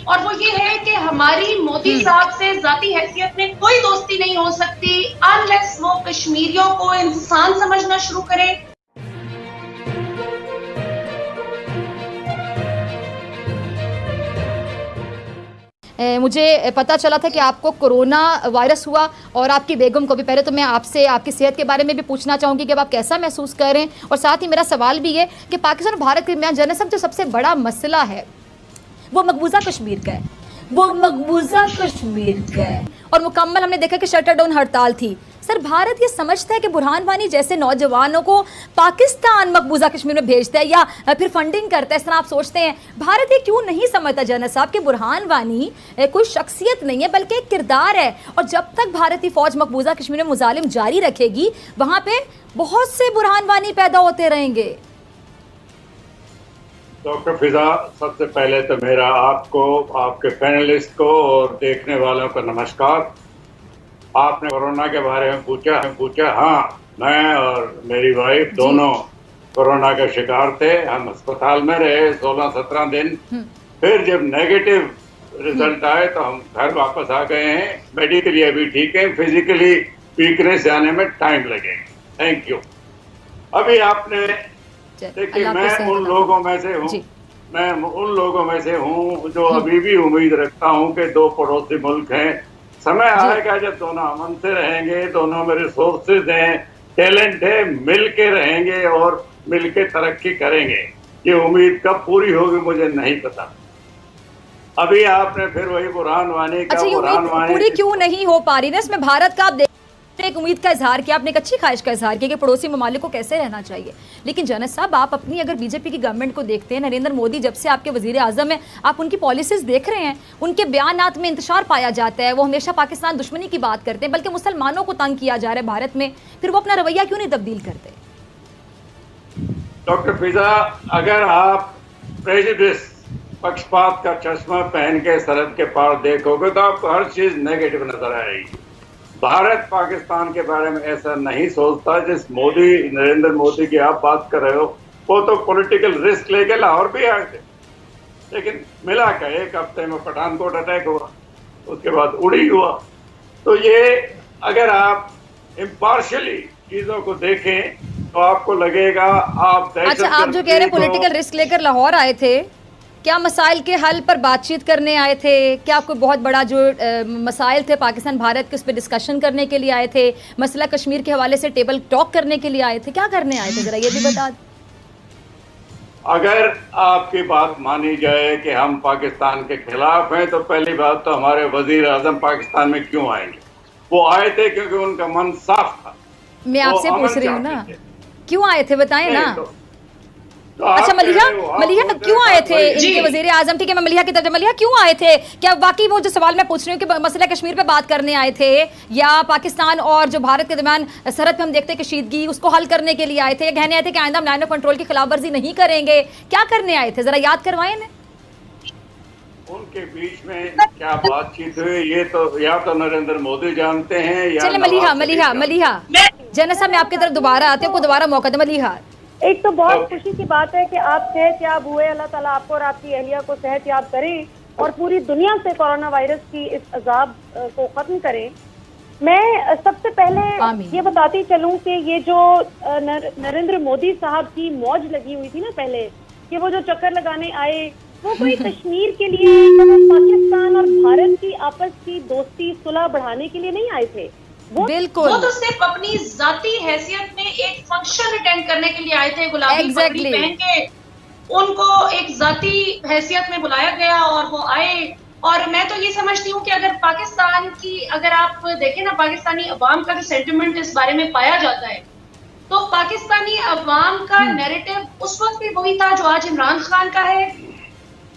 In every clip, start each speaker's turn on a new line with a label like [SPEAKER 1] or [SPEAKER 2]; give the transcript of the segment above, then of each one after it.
[SPEAKER 1] और वो ये है कि हमारी मोदी साहब से जाती हैसियत में कोई दोस्ती नहीं हो सकती अनलेस वो कश्मीरियों को इंसान समझना शुरू करे।
[SPEAKER 2] मुझे पता चला था कि आपको कोरोना वायरस हुआ और आपकी बेगम को भी। पहले तो मैं आपसे आपकी सेहत के बारे में भी पूछना चाहूँगी कि अब आप कैसा महसूस कर रहे हैं, और साथ ही मेरा सवाल भी है कि पाकिस्तान और भारत के दरमियान जनसब जो सबसे बड़ा मसला है वो मकबूजा कश्मीर का है, वो मकबूजा कश्मीर का है, और मुकम्मल हमने देखा कि शटर डाउन हड़ताल थी। सर, भारत ये समझता है कि बुरहान वानी जैसे नौजवानों को पाकिस्तान मकबूजा कश्मीर में भेजता है या फिर फंडिंग करता है, इस तरह आप सोचते हैं? भारत ये क्यों नहीं समझता जनरल साहब कि बुरहान वानी कोई शख्सियत नहीं है बल्कि एक किरदार है, और जब तक भारतीय फौज मकबूजा कश्मीर में मुजालिम जारी रखेगी वहाँ पे बहुत से बुरहान वानी पैदा होते रहेंगे।
[SPEAKER 3] डॉक्टर फिजा, सबसे पहले तो मेरा आपको, आपके पैनलिस्ट को और देखने वालों को नमस्कार। आपने कोरोना के बारे में पूछा। हाँ, मैं और मेरी वाइफ दोनों कोरोना का शिकार थे। हम अस्पताल में रहे 16-17 दिन। फिर जब नेगेटिव रिजल्ट आए तो हम घर वापस आ गए हैं। मेडिकली अभी ठीक है, फिजिकली वीकनेस आने में टाइम लगेगा। Thank you. अभी आपने देखिए, मैं उन लोगों में से हूँ जो अभी भी उम्मीद रखता हूँ कि दो पड़ोसी मुल्क हैं। समय आएगा जब दोनों अमन से रहेंगे, दोनों में रिसोर्सेज हैं, टैलेंट है, मिल के रहेंगे और मिल के तरक्की करेंगे। ये उम्मीद कब पूरी होगी मुझे नहीं पता। अभी आपने फिर वही बुरहान वानी का, बुरहान वानी
[SPEAKER 2] पूरी क्यों नहीं हो पा रही ना? इसमें भारत का आप एक उम्मीद का इजहार किया, आपने एक अच्छी ख्वाहिश का इजहार किया कि पड़ोसी ममालिक को कैसे रहना चाहिए। लेकिन जनरल साहब, आप अपनी अगर बीजेपी की गवर्नमेंट को देखते हैं, नरेंद्र मोदी जब से आपके वजीर आजम है, आप उनकी पॉलिसीज देख रहे हैं, उनके बयानात में इंतशार पाया जाता है। वो हमेशा पाकिस्तान दुश्मनी की बात करते हैं, बल्कि मुसलमानों को तंग किया जा रहा है भारत में। फिर वो अपना रवैया क्यों नहीं तब्दील करते?
[SPEAKER 3] डॉक्टर फिजा, अगर आप प्रेजुडिस, पक्षपात का चश्मा पहन के सरहद के पार देखोगे तो आपको हर चीज नेगेटिव नजर आएगी। भारत पाकिस्तान के बारे में ऐसा नहीं सोचता। जिस नरेंद्र मोदी की आप बात कर रहे हो, वो तो पॉलिटिकल रिस्क लेके लाहौर भी आए थे, लेकिन मिला क्या, एक हफ्ते में पठानकोट अटैक हुआ, उसके बाद उड़ी हुआ। तो ये अगर आप इम्पार्शियली चीजों को देखें तो आपको लगेगा आप
[SPEAKER 2] अच्छा, आप जो कह रहे हैं पॉलिटिकल रिस्क लेकर लाहौर आए थे, क्या मसाइल के हल पर बातचीत करने आए थे? क्या कोई बहुत बड़ा जो मसाइल थे पाकिस्तान भारत के, उस पर डिस्कशन करने के लिए आए थे? मसला कश्मीर के हवाले से टेबल टॉक करने के लिए आए थे? क्या करने आए थे, जरा ये भी बता।
[SPEAKER 3] अगर आपकी बात मानी जाए कि हम पाकिस्तान के खिलाफ हैं, तो पहली बात तो हमारे वजीर आजम पाकिस्तान में क्यों आएंगे? वो आए थे क्योंकि उनका मन साफ था।
[SPEAKER 2] मैं आपसे पूछ रही हूँ ना, क्यों आए थे बताएं ना।
[SPEAKER 3] तो
[SPEAKER 2] अच्छा, मलिहा क्यों आए थे इनके वजीर आजम? ठीक है, मैं मलिहा की तरफ, मलिहा क्यों आए थे? क्या वाकई वो जो सवाल मैं पूछ रही हूँ कि मसला कश्मीर पे बात करने आए थे, या पाकिस्तान और जो भारत के दरमियान सरहद पे हम देखते हैं कशीदगी, उसको हल करने के लिए आए थे, या कहने आए थे कि आइंदा हम लाइन ऑफ कंट्रोल की खिलाफ वर्जी नहीं करेंगे? क्या करने आए थे, जरा याद करवाएं ना।
[SPEAKER 3] उनके बीच में क्या बातचीत हुई ये तो या तो नरेंद्र मोदी जानते हैं या
[SPEAKER 2] चलिए मलिहा जनरल साहब, मैं आपकी तरफ दोबारा आते हैं, दोबारा मौका दे। मलिहा,
[SPEAKER 4] एक तो बहुत खुशी की बात है कि आप सेहतयाब हुए, अल्लाह ताला आपको और आपकी अहलिया को सेहतयाब करे और पूरी दुनिया से कोरोना वायरस की इस अजाब को खत्म करे। मैं सबसे पहले ये बताती चलूं कि ये जो नरेंद्र मोदी साहब की मौज लगी हुई थी ना पहले, कि वो जो चक्कर लगाने आए, वो कोई कश्मीर के लिए, पाकिस्तान और भारत की आपस की दोस्ती सुलह बढ़ाने के लिए नहीं आए थे।
[SPEAKER 2] बिल्कुल,
[SPEAKER 1] वो तो सिर्फ अपनी जाती हैसियत में एक फंक्शन अटेंड करने के लिए आए थे। गुलाबी पगड़ी पहन के उनको एक जाती हैसियत में बुलाया गया और वो आए। और मैं तो ये समझती हूँ कि अगर पाकिस्तान की, अगर आप देखें ना, पाकिस्तानी अवाम का जो सेंटिमेंट इस बारे में पाया जाता है, तो पाकिस्तानी अवाम का नैरेटिव उस वक्त भी वही था जो आज इमरान खान का है,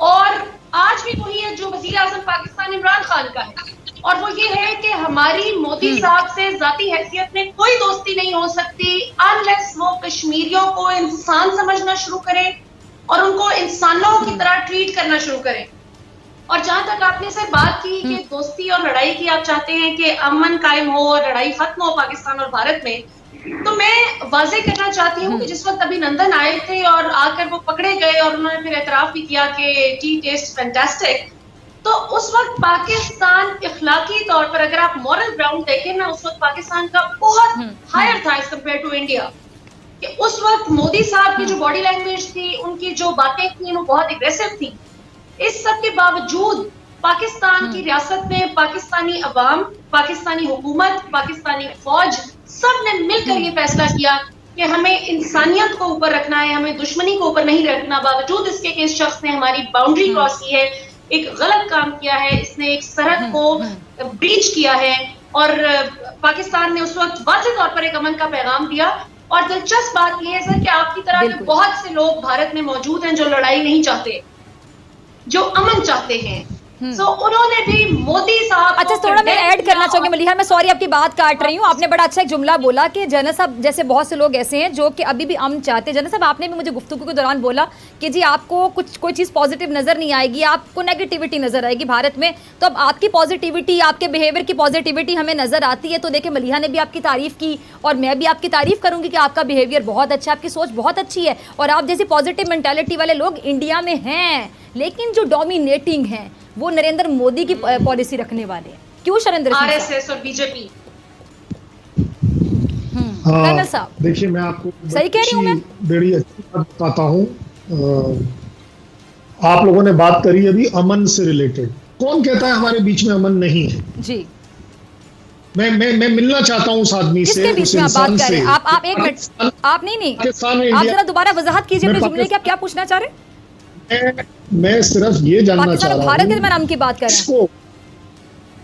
[SPEAKER 1] और आज भी वही है जो वजीर आजम पाकिस्तान इमरान खान का है। और वो ये है कि हमारी मोदी साहब से जाती हैसियत में कोई दोस्ती नहीं हो सकती अनलेस वो कश्मीरियों को इंसान समझना शुरू करें और उनको इंसानों की तरह ट्रीट करना शुरू करें। और जहां तक आपने से बात की कि दोस्ती और लड़ाई की, आप चाहते हैं कि अमन कायम हो और लड़ाई खत्म हो पाकिस्तान और भारत में, तो मैं वाजे करना चाहती हूँ कि जिस वक्त अभिनंदन आए थे और आकर वो पकड़े गए और उन्होंने फिर एतराफ भी किया कि टी टेस्ट फैंटास्टिक, तो उस वक्त पाकिस्तान इखलाकी तौर पर, अगर आप मॉरल ग्राउंड देखें ना, उस वक्त पाकिस्तान का बहुत हायर था एज कम्पेयर टू इंडिया। कि उस वक्त मोदी साहब की जो बॉडी लैंग्वेज थी, उनकी जो बातें थी, वो बहुत एग्रेसिव थी। इस सब के बावजूद पाकिस्तान की रियासत में पाकिस्तानी अवाम, पाकिस्तानी हुकूमत, पाकिस्तानी फौज, सब ने मिलकर ये फैसला किया कि हमें इंसानियत को ऊपर रखना है, हमें दुश्मनी को ऊपर नहीं रखना। बावजूद इसके कि इस शख्स ने हमारी बाउंड्री क्रॉस की है, एक गलत काम किया है, इसने एक सरहद को ब्रीच किया है, और पाकिस्तान ने उस वक्त वाज़ेह तौर पर एक अमन का पैगाम दिया। और दिलचस्प बात यह है सर कि आपकी तरह के बहुत से लोग भारत में मौजूद हैं जो लड़ाई नहीं चाहते, जो अमन चाहते हैं। So, उन्होंने भी मोदी साहब,
[SPEAKER 2] अच्छा थोड़ा मैं ऐड करना चाहूंगी मलिहा, मैं सॉरी आपकी बात काट रही हूँ। आपने बड़ा अच्छा एक जुमला बोला कि जनरल साहब जैसे बहुत से लोग ऐसे हैं जो कि अभी भी अमन चाहते हैं। जनरल साहब आपने भी मुझे गुफ्तगू के दौरान बोला कि जी आपको कुछ कोई चीज़ पॉजिटिव नजर नहीं आएगी, आपको नेगेटिविटी नजर आएगी भारत में। तो अब आपकी पॉजिटिविटी, आपके बिहेवियर की पॉजिटिविटी हमें नजर आती है। तो देखिए मलिहा ने भी आपकी तारीफ की और मैं भी आपकी तारीफ करूंगी कि आपका बिहेवियर बहुत अच्छा है, आपकी सोच बहुत अच्छी है, और आप जैसी पॉजिटिव मेंटालिटी वाले लोग इंडिया में हैं। लेकिन जो डोमिनेटिंग हैं वो नरेंद्र मोदी की पॉलिसी रखने वाले हैं। क्यों शैलेंद्र सिंह?
[SPEAKER 1] आरएसएस और बीजेपी।
[SPEAKER 2] कर्नल साहब
[SPEAKER 5] देखिए, मैं आपको
[SPEAKER 2] सही कह रही हूँ मैं?
[SPEAKER 5] बड़ी अच्छी बात बताता हूँ। आप लोगों ने बात करी अभी अमन से रिलेटेड। कौन कहता है हमारे बीच में अमन नहीं है?
[SPEAKER 2] जी
[SPEAKER 5] मैं मिलना चाहता हूँ उस आदमी से,
[SPEAKER 2] किसके बीच में आप बात कर रहे हैं? आप एक मिनट, आप नहीं आप जरा दोबारा वजाहत कीजिए अपने जुमले की, आप क्या पूछना चाह रहे हैं?
[SPEAKER 5] मैं सिर्फ ये जानना चाह रहा हूँ
[SPEAKER 2] भारत के नाम की बात कर रहे हैं,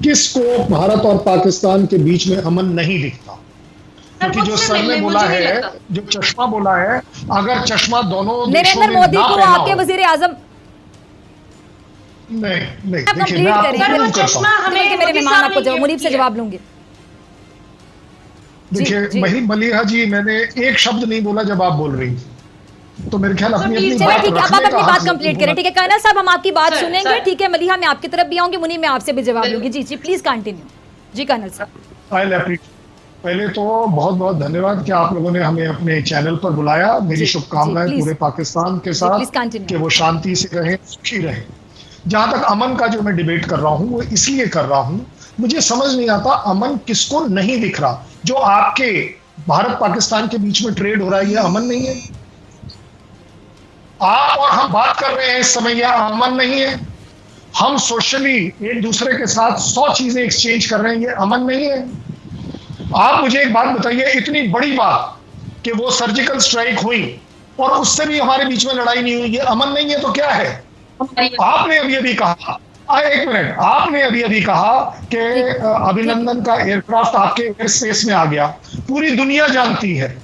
[SPEAKER 5] किसको भारत और पाकिस्तान के बीच में अमन नहीं दिखता? क्योंकि जो सर ने बोला है, जो चश्मा बोला है, अगर चश्मा दोनों
[SPEAKER 2] नरेंद्र मोदी को आपके वजीर आजम
[SPEAKER 5] नहीं
[SPEAKER 2] देखिए मैं मेरे मेहमान आपको मुनीब से जवाब लूंगी।
[SPEAKER 5] देखिए मलिहा जी, मैंने एक शब्द नहीं बोला जब आप बोल रही थी, तो मेरे ख्याल अपनी
[SPEAKER 2] ठीक है, अब आप अपनी बात कंप्लीट करें। ठीक है कर्नल साहब, हम आपकी बात सुनेंगे। ठीक है मलिहा, मैं आपकी तरफ भी आऊंगी, मुनीब मैं आपसे भी जवाब लूंगी। जी प्लीज कंटिन्यू। जी कर्नल साहब,
[SPEAKER 5] पहले तो बहुत बहुत धन्यवाद कि आप लोगों ने हमें अपने चैनल पर बुलाया। मेरी शुभकामनाएं पूरे पाकिस्तान के साथ कि वो शांति से रहे, सुखी रहे। जहां तक अमन का जो मैं डिबेट कर रहा हूं, वो इसलिए कर रहा हूं, मुझे समझ नहीं आता अमन किसको नहीं दिख रहा। जो आपके भारत पाकिस्तान के बीच में ट्रेड हो रहा है, ये अमन नहीं है? आप और हम बात कर रहे हैं इस समय, यह अमन नहीं है? हम सोशली एक दूसरे के साथ 100 चीजें एक्सचेंज कर रहे हैं, ये अमन नहीं है? आप मुझे एक बात बताइए, इतनी बड़ी बात कि वो सर्जिकल स्ट्राइक हुई और उससे भी हमारे बीच में लड़ाई नहीं हुई, ये अमन नहीं है तो क्या है? आपने अभी कहा, एक मिनट, आपने अभी कहा कि अभिनंदन का एयरक्राफ्ट आपके एयर स्पेस में आ गया। पूरी दुनिया जानती है,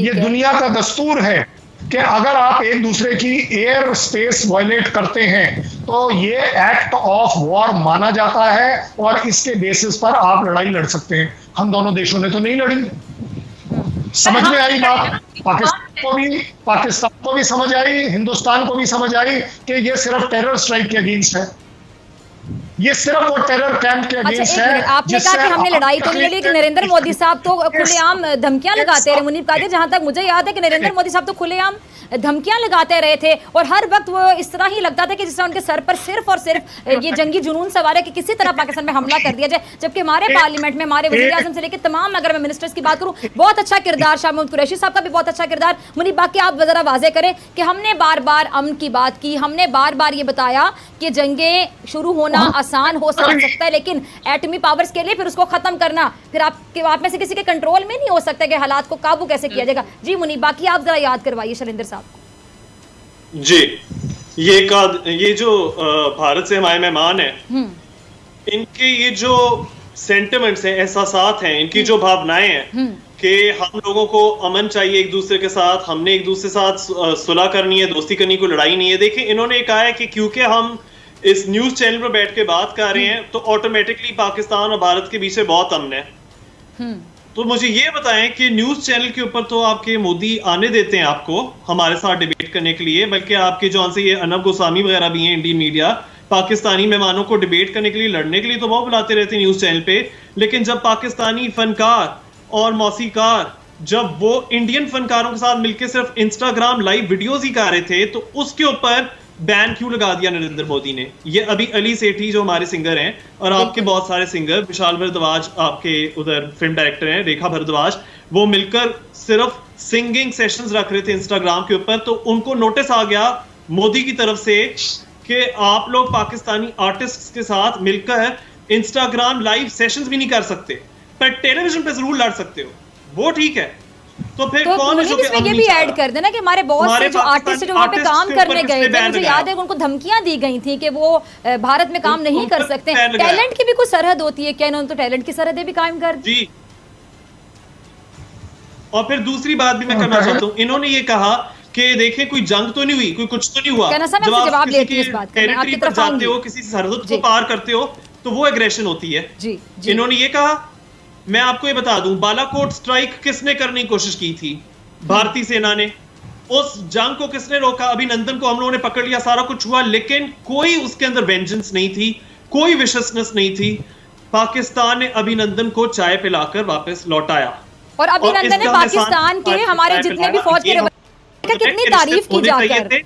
[SPEAKER 5] ये दुनिया का दस्तूर है कि अगर आप एक दूसरे की एयर स्पेस वायलेट करते हैं तो ये एक्ट ऑफ वॉर माना जाता है और इसके बेसिस पर आप लड़ाई लड़ सकते हैं। हम दोनों देशों ने तो नहीं लड़ी। समझ में आई बात? पाकिस्तान को भी समझ आई, हिंदुस्तान को भी समझ आई कि ये सिर्फ टेरर स्ट्राइक के अगेंस्ट है, ये सिर्फ वो टेरर कैंप के अगेंस्ट है।
[SPEAKER 2] आपने कहा कि हमने लड़ाई तो नहीं लड़ी, कि नरेंद्र मोदी साहब तो खुलेआम धमकियां लगाते रहे। मुनीब कादिर, जहां तक मुझे याद है कि नरेंद्र मोदी साहब तो खुलेआम धमकियां लगाते रहे थे, और हर वक्त वो इस तरह ही लगता था कि जिससे उनके सर पर सिर्फ और सिर्फ ये जंगी जुनून सवार है कि किसी तरह पाकिस्तान में हमला कर दिया जाए। जबकि हमारे पार्लियामेंट में हमारे वज़ीर आज़म से लेकर तमाम, अगर मैं मिनिस्टर्स की बात करूं, बहुत अच्छा किरदार, शाह महमूद कुरैशी साहब का भी बहुत अच्छा किरदार। मुनीब, बाकी आप जरा वाज़ेह करें कि हमने बार बार अमन की बात की, हमने बार बार ये बताया कि जंगें शुरू होना आसान हो सकता है, लेकिन एटमी पावर्स के लिए फिर उसको खत्म करना फिर आप में से किसी के कंट्रोल में नहीं हो सकता कि हालात को काबू कैसे किया जाएगा। जी मुनीब, बाकी आप जरा याद करवाइए शैलेंद्र साहब को।
[SPEAKER 6] जी, ये जो भारत से हमारे मेहमान हैं, इनके ये जो सेंटिमेंट्स हैं, एहसासात हैं, इनकी जो भावनाएं हैं कि हम लोगों को अमन चाहिए एक दूसरे के साथ, हमने एक दूसरे के साथ सुलह करनी है, दोस्ती करनी, कोई लड़ाई नहीं है। देखिए, इन्होंने कहा है कि क्योंकि हम इस न्यूज चैनल पर बैठ के बात कर रहे हैं तो ऑटोमेटिकली पाकिस्तान और भारत के बीच बहुत अमन है। तो मुझे ये बताएं कि न्यूज चैनल के ऊपर तो आपके मोदी आने देते हैं आपको हमारे साथ डिबेट करने के लिए, बल्कि आपके जौन से ये अनब गोस्वामी वगैरह भी हैं, इंडियन मीडिया, पाकिस्तानी मेहमानों को डिबेट करने के लिए, लड़ने के लिए तो बहुत बुलाते रहते हैं न्यूज चैनल पे। लेकिन जब पाकिस्तानी फनकार और मौसीकार, जब वो इंडियन फनकारों के साथ मिलकर सिर्फ इंस्टाग्राम लाइव वीडियोस ही कर रहे थे, तो उसके ऊपर बैन क्यों लगा दिया नरेंद्र मोदी ने? ये अभी अली सेठी जो हमारे सिंगर हैं और आपके बहुत सारे सिंगर, विशाल भारद्वाज आपके उधर फिल्म डायरेक्टर हैं, रेखा भारद्वाज, वो मिलकर सिर्फ सिंगिंग सेशंस रख रहे थे इंस्टाग्राम के ऊपर, तो उनको नोटिस आ गया मोदी की तरफ से कि आप लोग पाकिस्तानी आर्टिस्ट्स के साथ मिलकर इंस्टाग्राम लाइव सेशंस भी नहीं कर सकते, पर टेलीविजन पे जरूर लड़ सकते हो। वो ठीक है, तो फिर कौन है जो कि
[SPEAKER 2] इसमें ये भी ऐड कर देना कि हमारे बहुत से जो आर्टिस्ट जो वहाँ पे काम करने गए थे, मुझे याद है उनको धमकियां दी गई थी कि वो भारत में काम नहीं कर सकते। टैलेंट की भी कुछ सरहद होती है क्या? इन्होंने तो टैलेंट की सरहदें भी कायम कर दी।
[SPEAKER 6] जी, और फिर दूसरी बात भी मैं करना चाहता हूँ, इन्होंने ये कहा कि देखें कोई जंग तो नहीं हुई, कोई कुछ तो नहीं हुआ।
[SPEAKER 2] जब आप किसी
[SPEAKER 6] टेरिटरी पर जाते हो, किसी सरहद को पार करते हो, तो वो एग्रेशन होती है।
[SPEAKER 2] जी,
[SPEAKER 6] इन्होंने ये कहा। मैं आपको ये बता दूं, बालाकोट स्ट्राइक किसने करने की कोशिश की थी? भारतीय सेना ने। उस जंग को किसने रोका? अभिनंदन को हम लोगों ने पकड़ लिया, सारा कुछ हुआ, लेकिन कोई उसके अंदर वेंजेंस नहीं थी, कोई विशसनेस नहीं थी। पाकिस्तान ने अभिनंदन को चाय पिलाकर वापस लौटाया,
[SPEAKER 2] और अभिनंदन ने पाकिस्तान के हमारे जितने भी फौज के रवैये कितनी तारीफ की जाकर।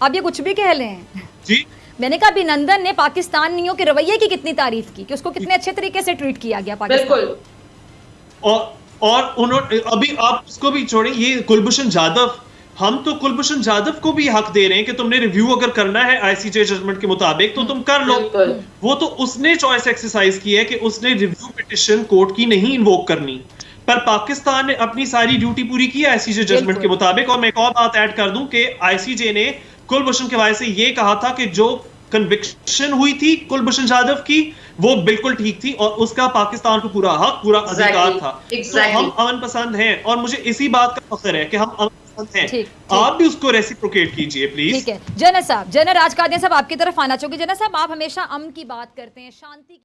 [SPEAKER 2] अब ये कुछ भी कह ले हैं
[SPEAKER 6] जी।
[SPEAKER 2] मैंने कहा अभिनंदन ने पाकिस्तानियों के रवैये की कितनी तारीफ की कि उसको कितने अच्छे तरीके से ट्रीट किया गया पाकिस्तान।
[SPEAKER 1] बिल्कुल।
[SPEAKER 6] और उन्होंने अभी आप उसको भी छोड़ें, ये कुलभूषण जाधव, हम तो कुलभूषण जाधव को भी हक दे रहे हैं कि तुमने रिव्यू अगर करना है आईसीजे जजमेंट के मुताबिक तो तुम कर लो। वो तो उसने चॉइस एक्सरसाइज की है कि उसने रिव्यू पिटिशन कोर्ट की नहीं इन्वोक करनी, पर पाकिस्तान ने अपनी सारी ड्यूटी पूरी की है आईसीजे जजमेंट के मुताबिक। और मैं एक और बात ऐड कर दूं कि आईसीजे ने कुलभूषण के हवाले से ये कहा था कि जो कन्विक्शन हुई थी कुलभूषण जाधव की वो बिल्कुल ठीक थी और उसका पाकिस्तान को पूरा हक, पूरा अधिकार था। तो हम अमन पसंद हैं और मुझे इसी बात का फख्र है कि हम अमन पसंद हैं। आप भी उसको रेसिप्रोकेट कीजिए प्लीज।
[SPEAKER 2] ठीक है जनरल साहब, जनरल राज कादियान साहब आपकी तरफ आना चाहोगे। जनरल साहब, आप हमेशा अमन की बात करते हैं, शांति